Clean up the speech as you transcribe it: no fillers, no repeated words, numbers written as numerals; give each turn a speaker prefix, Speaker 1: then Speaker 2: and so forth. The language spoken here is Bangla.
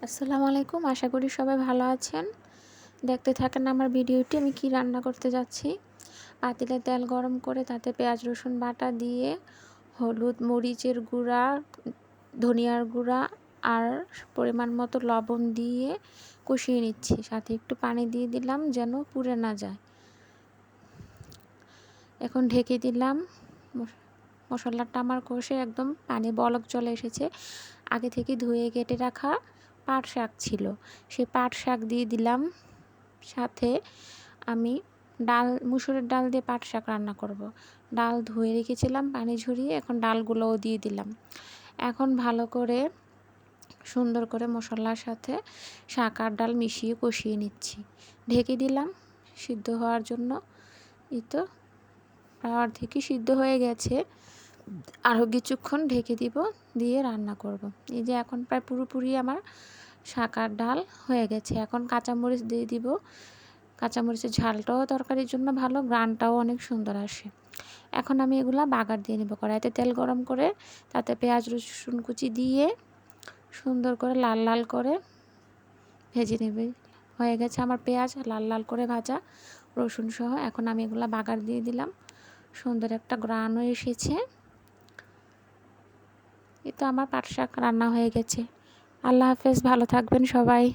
Speaker 1: আসসালামু আলাইকুম, আশা করি সবাই ভালো আছেন। দেখতে থাকেন আমার ভিডিওটি। আমি কি রান্না করতে যাচ্ছি। পাতিলে তেল গরম করে তাতে পেঁয়াজ রসুন বাটা দিয়ে হলুদ, মরিচের গুঁড়া, ধনিয়ার গুঁড়া আর পরিমাণ মতো লবণ দিয়ে কষিয়ে নিচ্ছি। সাথে একটু পানি দিয়ে দিলাম যেন পুড়ে না যায়। এখন ঢেকে দিলাম। মশলাটা আমার কষে একদম পানি বলক চলে এসেছে। আগে থেকে ধুয়ে কেটে রাখা পাট শাক ছিল, সেই পাট শাক দিয়ে দিলাম। সাথে আমি মুসুরের ডাল দিয়ে পাট শাক রান্না করব। ডাল ধুয়ে রেখেছিলাম পানি ঝরিয়ে, এখন ডালগুলোও দিয়ে দিলাম। এখন ভালো করে সুন্দর করে মশলার সাথে শাক আর ডাল মিশিয়ে কষিয়ে নিচ্ছি। ঢেকে দিলাম সিদ্ধ হওয়ার জন্য। এই তো প্রায় অর্ধেকই সিদ্ধ হয়ে গেছে, আরও কিছুক্ষণ ঢেকে দিব, দিয়ে রান্না করব। এই যে এখন প্রায় পুরোপুরি আমার শাক আর ডাল হয়ে গেছে। এখন কাঁচামরিচ দিয়ে দিব। কাঁচামরিচের ঝালটাও তরকারির জন্য ভালো, গ্রানটাও অনেক সুন্দর আসে। এখন আমি এগুলা বাগার দিয়ে নেব। কড়াইতে তেল গরম করে তাতে পেঁয়াজ রসুন কুচি দিয়ে সুন্দর করে লাল লাল করে ভেজে নেবে। হয়ে গেছে আমার পেঁয়াজ লাল লাল করে ভাজা রসুন সহ। এখন আমি এগুলা বাগার দিয়ে দিলাম। সুন্দর একটা গ্রানও এসেছে। এই তো আমার পাট শাক রান্না হয়ে গেছে। আল্লাহ হাফেজ, ভালো থাকবেন সবাই।